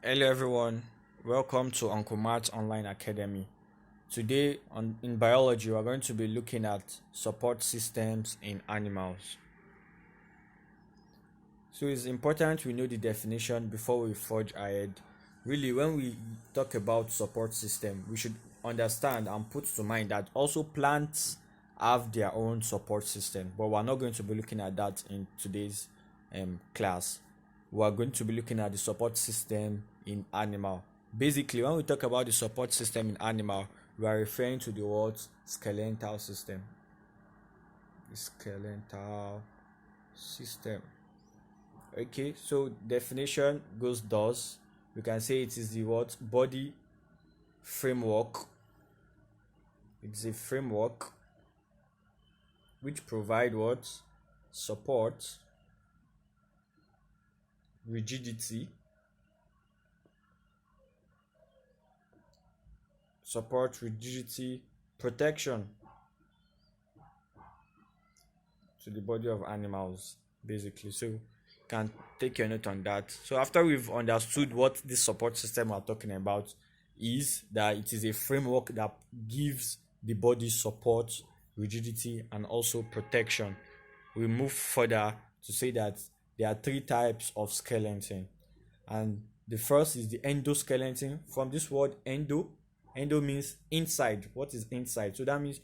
Hello everyone, welcome to Uncle Matt's Online Academy. Today in biology we are going to be looking at support systems in animals. So it's important we know the definition before we forge ahead. Really, when we talk about support system, we should understand and put to mind that also plants have their own support system, but we're not going to be looking at that in today's class. We are going to be looking at the support system in animal. Basically, when we talk about the support system in animal, we are referring to the word skeletal system. The skeletal system. Okay, so definition goes thus. We can say it is the what body framework. It's a framework which provide what support, rigidity, protection to the body of animals, basically. So you can take your note on that. So after we've understood what this support system we're talking about is, that it is a framework that gives the body support, rigidity, and also protection, we move further to say that there are three types of skeleton. And the first is the endoskeleton. From this word endo means inside. What is inside? So that means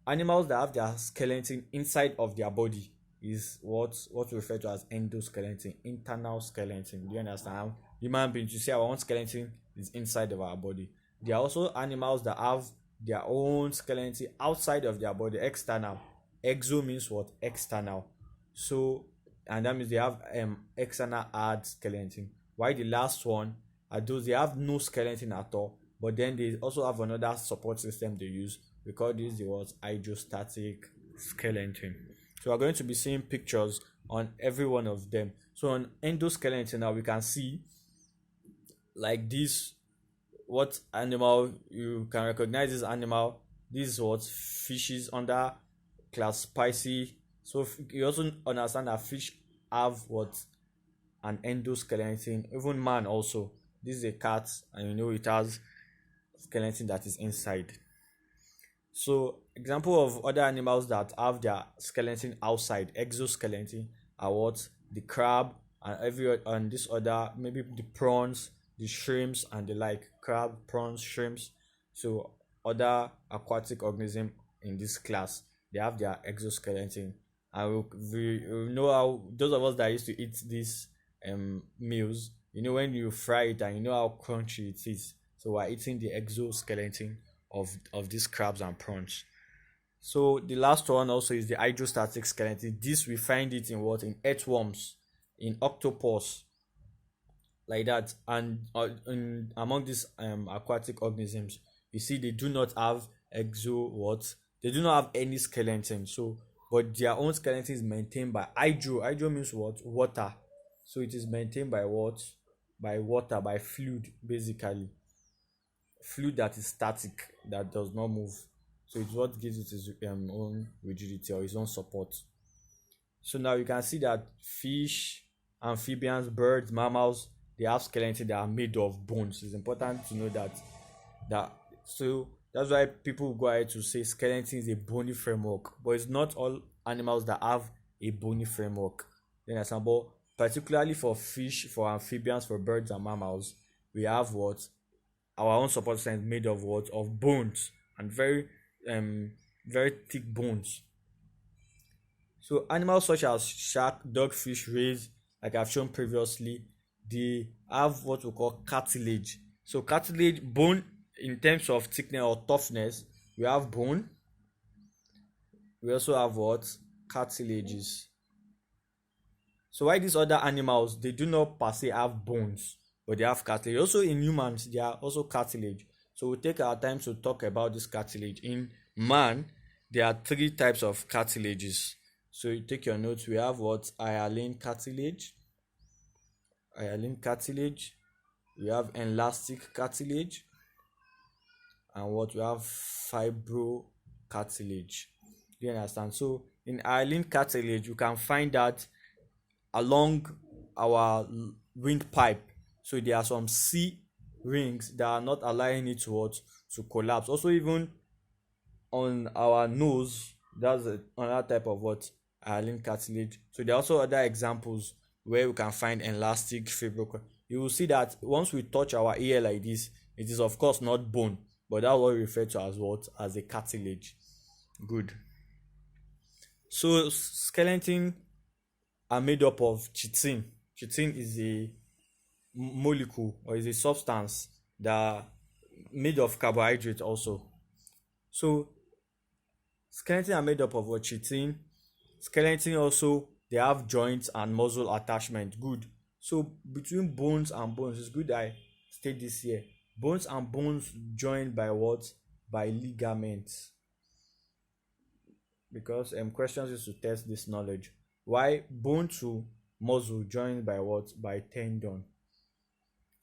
animals that have their skeleton inside of their body is what we refer to as endoskeleton, internal skeleton. Do you understand? Human beings, you say our own skeleton is inside of our body. There are also animals that have their own skeleton outside of their body, external. Exo means what? External. So, and that means they have external hard skeleton. Why the last one are those they have no skeleton at all, but then they also have another support system they use. We call this the word hydrostatic skeleton. So we're going to be seeing pictures on every one of them. So on endoskeleton now we can see like this, what animal you can recognize this animal. This is what fishes under class Pisces. So you also understand that fish have what an endoskeleton. Even man also. This is a cat, and you know it has skeleton that is inside. So example of other animals that have their skeleton outside, exoskeleton, are what? The crab and this other, maybe the prawns, the shrimps and the like. Crab, prawns, shrimps. So other aquatic organism in this class, they have their exoskeleton. And we know how those of us that used to eat these meals, you know, when you fry it and you know how crunchy it is. So we're eating the exoskeleton of these crabs and prawns. So the last one also is the hydrostatic skeleton. This we find it in what? In earthworms, in octopus, like that. And among these aquatic organisms, you see they do not have exo what? They do not have any skeleton. So, but their own skeleton is maintained by hydro. Hydro means what? Water. So it is maintained by what? By water, by fluid, basically. Fluid that is static, that does not move. So it's what gives it its own rigidity or its own support. So now you can see that fish, amphibians, birds, mammals, they have skeleton that are made of bones. It's important to know that so that's why people go ahead to say skeleton is a bony framework, but it's not all animals that have a bony framework. You understand? But particularly for fish, for amphibians, for birds and mammals, we have what? Our own support system is made of what? Of bones, and very thick bones. So animals such as shark, dogfish, rays, like I've shown previously, they have what we call cartilage. So cartilage, bone, in terms of thickness or toughness, we have bone. We also have what? Cartilages. So why these other animals, they do not per se have bones, but they have cartilage. Also in humans, they are also cartilage. So we'll take our time to talk about this cartilage. In man, there are three types of cartilages. So you take your notes. We have what? Hyaline cartilage. We have elastic cartilage. And what? We have fibro cartilage. Do you understand? So in hyaline cartilage, you can find that along our windpipe. So there are some C rings that are not allowing it to what, to collapse. Also, even on our nose, that's another type of what, hyaline cartilage. So there are also other examples where we can find elastic fibrocartilage. You will see that once we touch our ear like this, it is of course not bone, but that's what we refer to as what, as a cartilage. Good. So skeleton are made up of chitin. Chitin is a molecule, or is a substance that made of carbohydrate also. So skeleton are made up of what, chitin. Skeleton also, they have joints and muscle attachment. Good. So between bones and bones, it's good I state this here. Bones and bones joined by what? By ligaments. Because questions used to test this knowledge. Why bone to muscle joined by what? By tendon.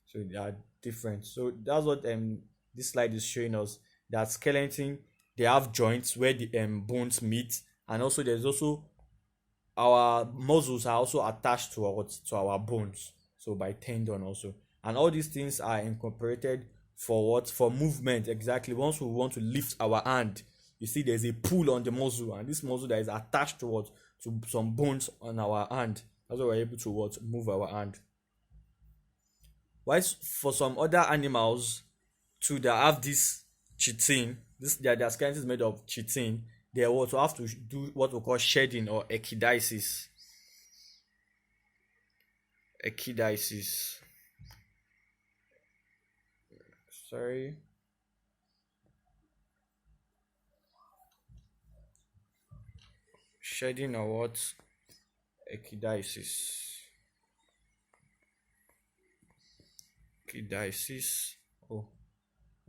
So they are different. So that's what this slide is showing us, that skeleton, they have joints where the bones meet, and also there's also our muscles are also attached to our bones, so by tendon also. And all these things are incorporated for what? For movement. Exactly. Once we want to lift our hand, you see there's a pull on the muscle, and this muscle that is attached to what? To some bones on our hand. That's why we're able to what? Move our hand. While for some other animals too that have this chitin, this their skeleton is made of chitin, they also have to do what we call shedding or echidiasis. Echidiasis. Sorry. Shedding or what? Echidiasis. Echidiasis. Oh,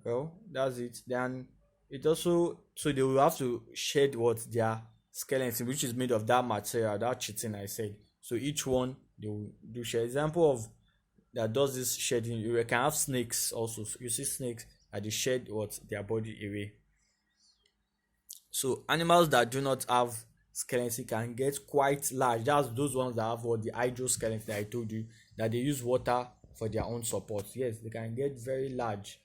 well, that's it. Then it also, so they will have to shed what, their skeleton, which is made of that material, that chitin I said. So each one they will do shed. Example of that does this shedding, you can have snakes also. So you see snakes that they shed what, their body away. So animals that do not have skeleton can get quite large. That's those ones that have what, the hydroskeleton that I told you, that they use water for their own support. Yes, they can get very large,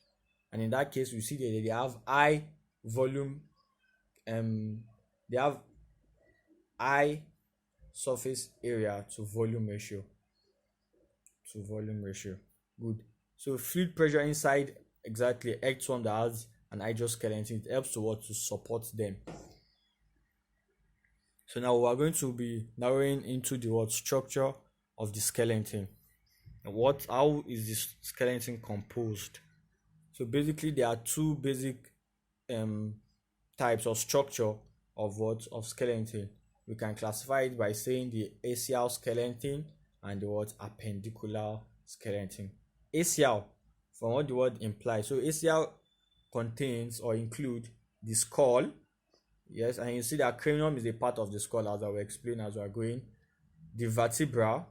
and in that case we see that they have high volume, they have high surface area to volume ratio. Good. So fluid pressure inside, exactly, one that has an hydroskeleton, it helps to what, to support them. So now we are going to be narrowing into the what, structure of the skeleton. How is this skeleton composed? So basically there are two basic types of structure of what, of skeleton. We can classify it by saying the axial skeleton and the what, appendicular skeleton. Axial, from what the word implies. So axial contains or include the skull. Yes, and you see that cranium is a part of the skull, as I will explain as we are going. The vertebral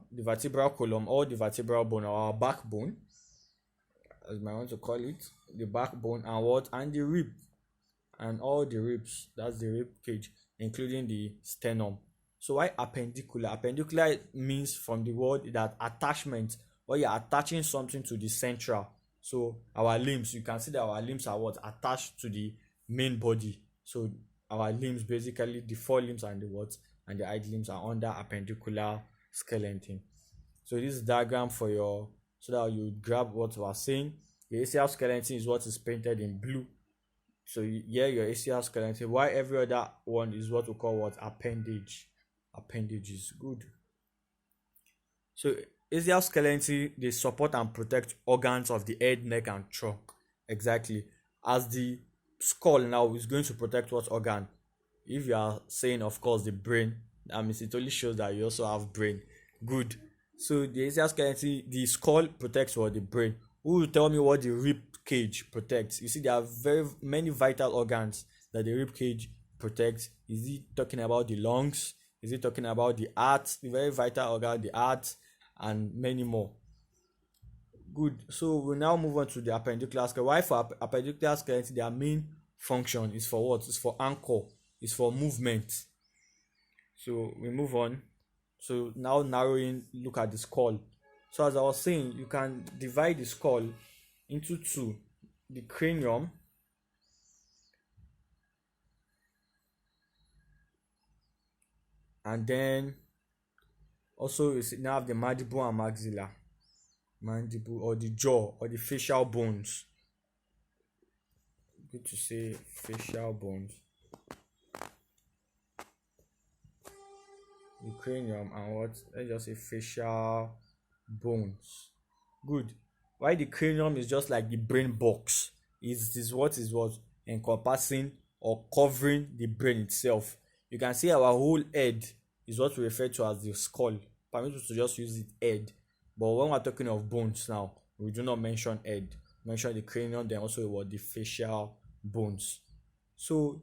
column, or the vertebral bone, or our backbone, as I want to call it, the backbone, and what, and the rib, and all the ribs, that's the rib cage, including the sternum. So why appendicular? Appendicular means from the word that attachment, or you're attaching something to the central. So our limbs, you can see that our limbs are what, attached to the main body. So our limbs, basically the forelimbs and the what, and the hind limbs, are under appendicular skeleton. So this diagram for your, so that you grab what we are saying. The axial skeleton is what is painted in blue. So here your axial skeleton, while every other one is what we call what, appendage. Appendages. Good. So axial skeleton, they support and protect organs of the head, neck, and trunk. Exactly. As the skull now is going to protect what organ? If you are saying, of course, the brain, that means it only shows that you also have brain. Good. So the axial skeleton, the skull protects what, the brain. Who will tell me what the rib cage protects? You see, there are very many vital organs that the rib cage protects. Is he talking about the lungs? Is he talking about the heart, the very vital organ, the heart, and many more? Good. So we'll now move on to the appendicular skeleton. Why for appendicular skeleton, their main function is for what? It's for anchor. It's for movement. So we move on. So now narrowing, look at the skull. So as I was saying, you can divide the skull into two: the cranium and then also you now have the mandible and maxilla. Mandible, or the jaw, or the facial bones. Good to say facial bones. The cranium and what? Let's just say facial bones. Good. Why the cranium is just like the brain box. Is what is what encompassing or covering the brain itself. You can see our whole head is what we refer to as the skull. Permit us to just use it head. But when we're talking of bones now, we do not mention head. Mention the cranium, then also what the facial bones. So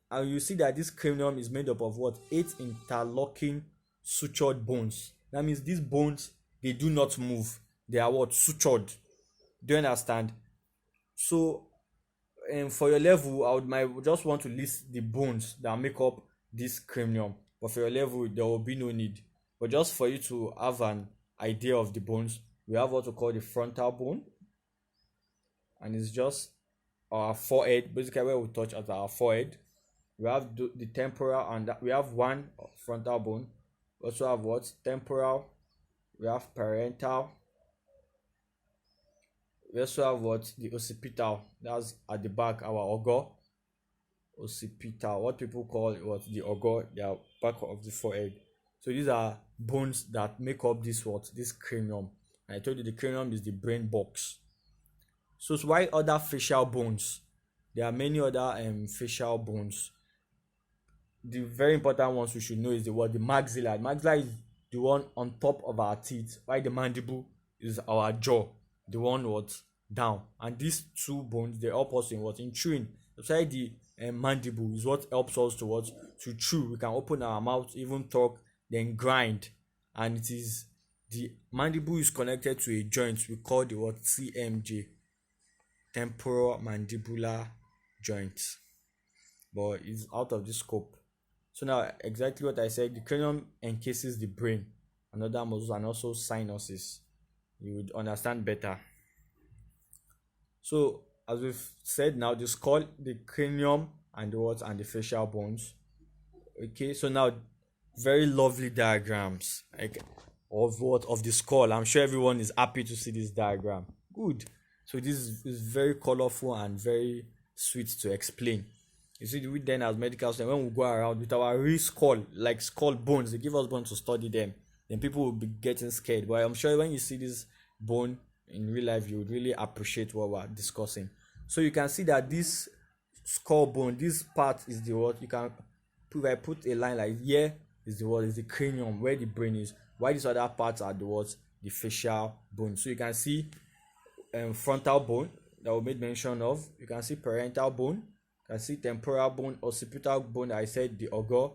and you see that this cranium is made up of what? 8 interlocking sutured bones. That means these bones, they do not move. They are what? Sutured. Do you understand? So for your level, I would might just want to list the bones that make up this cranium. But for your level, there will be no need. But just for you to have an idea of the bones, we have what we call the frontal bone, and it's just our forehead, basically where we touch at our forehead. We have the temporal, and we have one frontal bone. We also have what? Temporal. We have parietal. We also have what? The occipital. That's at the back, our ogo. Occipital. What people call what? The ogo. They are back of the forehead. So these are bones that make up this what? This cranium. And I told you the cranium is the brain box. So why other facial bones? There are many other facial bones. The very important ones we should know is the word the maxilla. The maxilla is the one on top of our teeth, while the mandible is our jaw, the one what down. And these two bones, they help us in what? In chewing. Beside the mandible is what helps us to what? To chew. We can open our mouth, even talk, then grind. And it is the mandible is connected to a joint we call the what? TMJ, temporal mandibular joint. But it's out of the scope. So now, exactly what I said, the cranium encases the brain and other muscles and also sinuses. You would understand better. So, as we've said now, the skull, the cranium, and the what, and the facial bones. Okay, so now, very lovely diagrams like of what? Of the skull. I'm sure everyone is happy to see this diagram. Good. So this is very colorful and very sweet to explain. You see, we then as medical students, when we go around with our real skull, like skull bones, they give us bones to study them, then people will be getting scared. But I'm sure when you see this bone in real life, you would really appreciate what we're discussing. So you can see that this skull bone, this part is the what? You can, if I put a line like here, is the what? Is the cranium, where the brain is. Why these other parts are the what? The facial bone. So you can see frontal bone that we made mention of. You can see parietal bone. You can see temporal bone, occipital bone. I said the ogo.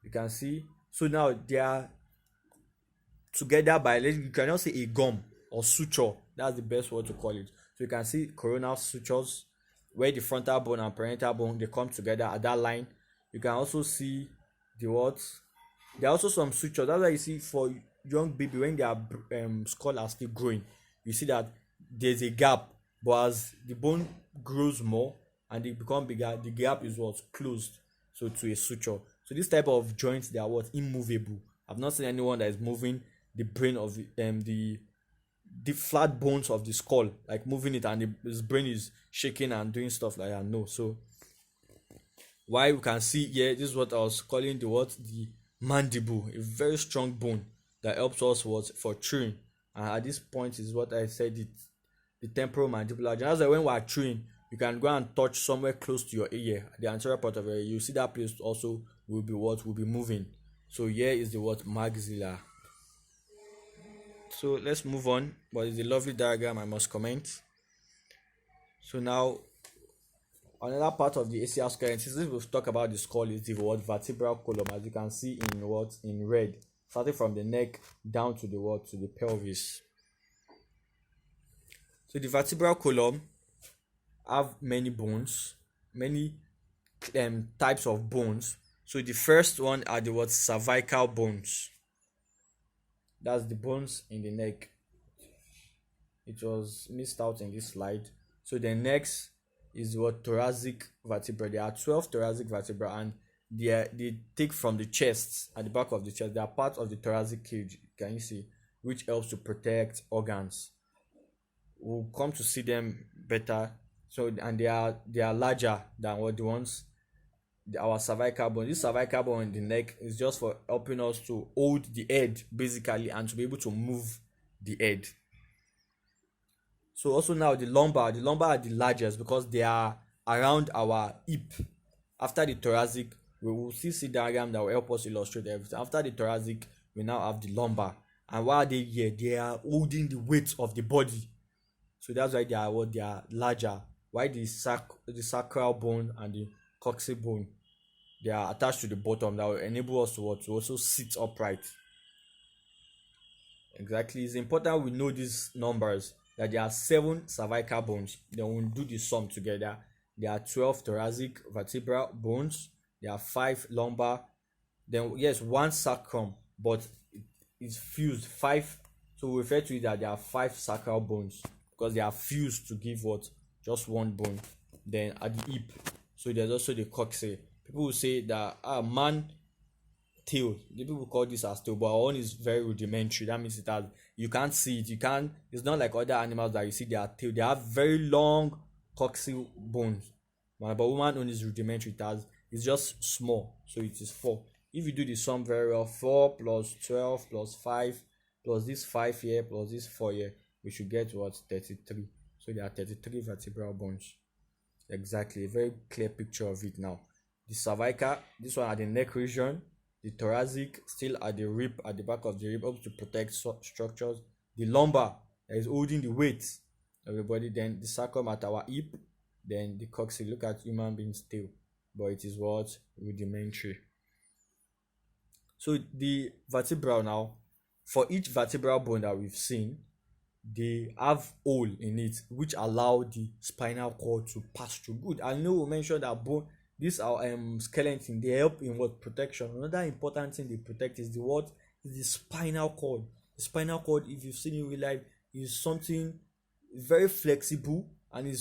You can see. So now they are together by, you cannot say a gum or suture. That's the best word to call it. So you can see coronal sutures where the frontal bone and parietal bone, they come together at that line. You can also see the what? There are also some sutures. That's why you see for young baby when their skull are still growing, you see that there's a gap, but as the bone grows more and they become bigger, the gap is what? Closed, so to a suture. So this type of joints, they are what? Immovable. I've not seen anyone that is moving the brain of the flat bones of the skull, like moving it, and his brain is shaking and doing stuff like that. No. So why we can see here, this is what I was calling the what? The mandible, a very strong bone that helps us what? For chewing. And at this point is what I said, the temporal mandibular joint. That's why when we are chewing, you can go and touch somewhere close to your ear, the anterior part of your ear. You see that place also will be what? Will be moving. So here is the what? Maxilla. So let's move on. But it's a lovely diagram, I must comment. So now, another part of the ACL skull, since we've talked about the skull, is the what? Vertebral column, as you can see in what? In red, starting from the neck down to the what? To the pelvis. So the vertebral column have many bones, many types of bones. So the first one are the what? Cervical bones. That's the bones in the neck. It was missed out in this slide. So the next is what thoracic vertebra. There are 12 thoracic vertebra, and they take from the chest, at the back of the chest. They are part of the thoracic cage. Can you see? Which helps to protect organs. We'll come to see them better. So, and they are larger than what the ones, our cervical bone. This cervical bone in the neck is just for helping us to hold the head basically, and to be able to move the head. So also now the lumbar are the largest because they are around our hip. After the thoracic, we will see diagram that will help us illustrate everything. After the thoracic, we now have the lumbar. And why are they here? They are holding the weight of the body. So that's why they are larger. Why the sacral bone and the coccyx bone, they are attached to the bottom, that will enable us to also sit upright. Exactly. It's important we know these numbers, that there are 7 cervical bones. Then we'll do the sum together. There are 12 thoracic vertebral bones. There are 5 lumbar. Then yes, 1 sacrum, but it's fused 5. So we refer to it that there are 5 sacral bones, because they are fused to give what, just 1 bone. Then at the hip, so there's also the coccyx. People will say that man tail, the people call this as tail, but our own is very rudimentary. That means you can't see it. It's not like other animals that you see their tail. They have very long coccyx bones, but woman own is rudimentary. It's just small, so it is 4. If you do the sum very well, 4 plus 12 plus 5 plus this 5 here plus this 4 here, we should get what, 33. So there are 33 vertebral bones. Exactly, a very clear picture of it now. The cervical, this one at the neck region. The thoracic still at the rib, at the back of the rib, helps to protect structures. The lumbar, that is holding the weight of the body. Then the sacrum at our hip. Then the coccyx, look at human being's tail, but it is what, rudimentary. So the vertebral now, for each vertebral bone that we've seen, they have hole in it which allow the spinal cord to pass through. Good. I know we mentioned that bone, this our skeleton, they help in what, protection. Another important thing they protect is the spinal cord. The spinal cord, if you've seen it in real life, is something very flexible, and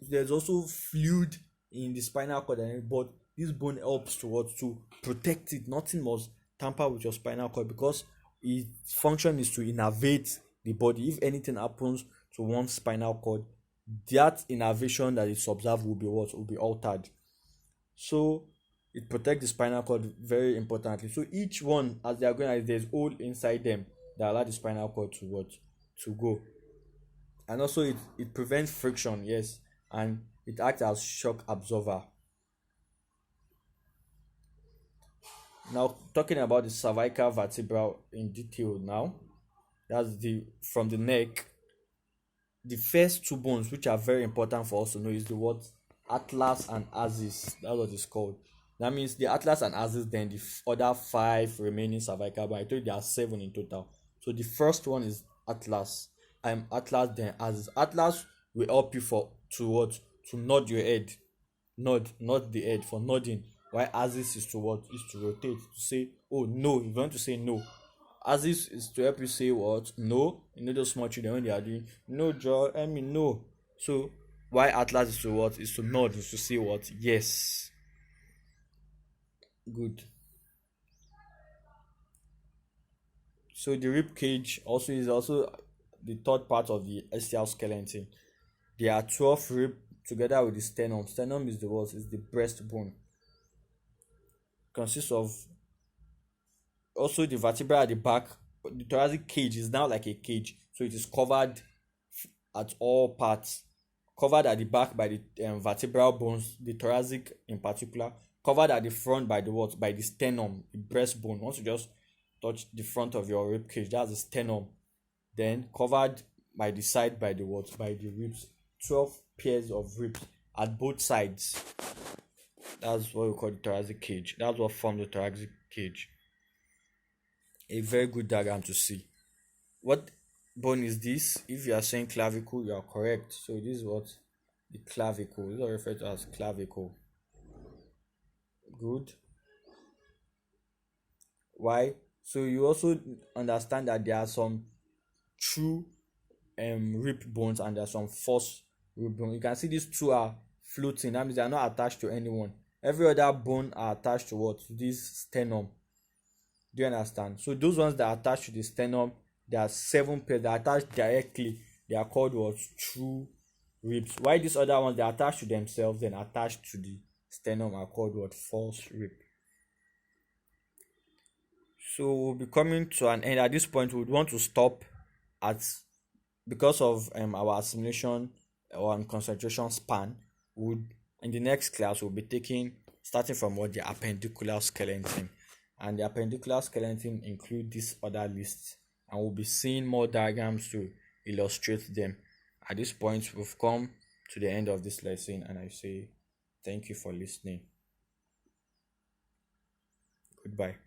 there's also fluid in the spinal cord, but this bone helps to protect it. Nothing must tamper with your spinal cord, because its function is to innervate the body. If anything happens to one spinal cord, that innervation that is observed will be altered. So it protects the spinal cord very importantly. So each one, as they are going, there's hole inside them that allow the spinal cord to go. And also it prevents friction, yes, and it acts as shock absorber. Now talking about the cervical vertebra in detail now, that's from the neck. The first 2 bones, which are very important for us to know, is the what, atlas and axis. That's what it's called. That means the atlas and axis, then the other 5 remaining cervical bones. I told you there are 7 in total. So the first one is atlas. Atlas, then axis. Atlas will help you to nod your head. Nod the head, for nodding. While axis is to what? Is to rotate, to say, oh no, you want to say no. Axis is to help you say what? No. You know those small children when they are doing no, Joe, I mean no. So why atlas is to what? Is to nod, is to say what? Yes. Good. So the rib cage also is also the third part of the SCL skeleton. There are 12 rib together with the sternum. Sternum is the breastbone. Consists of also the vertebra at the back. The thoracic cage is now like a cage, so it is covered at all parts. Covered at the back by the vertebral bones, the thoracic in particular. Covered at the front by the sternum, the breastbone. Once you just touch the front of your rib cage, that's the sternum. Then covered by the side by the ribs. 12 pairs of ribs at both sides. That's what we call the thoracic cage. That's what forms the thoracic cage. A very good diagram to see. What bone is this? If you are saying clavicle, you are correct. So this is what the clavicle. This is referred to as clavicle. Good. Why? So you also understand that there are some true rib bones and there's some false rib bone. You can see these two are floating. That means they are not attached to anyone. Every other bone are attached to what? To this sternum. Do you understand? So those ones that are attached to the sternum, there are 7 pairs that are attached directly. They are called what? True ribs. Why these other ones, they are attached to themselves and attached to the sternum, are called what? False rib. So we'll be coming to an end. At this point, we would want to stop at, because of our assimilation or concentration span. Would in the next class we'll be taking, starting from what? The appendicular skeleton. And the appendicular skeleton include this other list, and we'll be seeing more diagrams to illustrate them. At this point, we've come to the end of this lesson, and I say thank you for listening. Goodbye.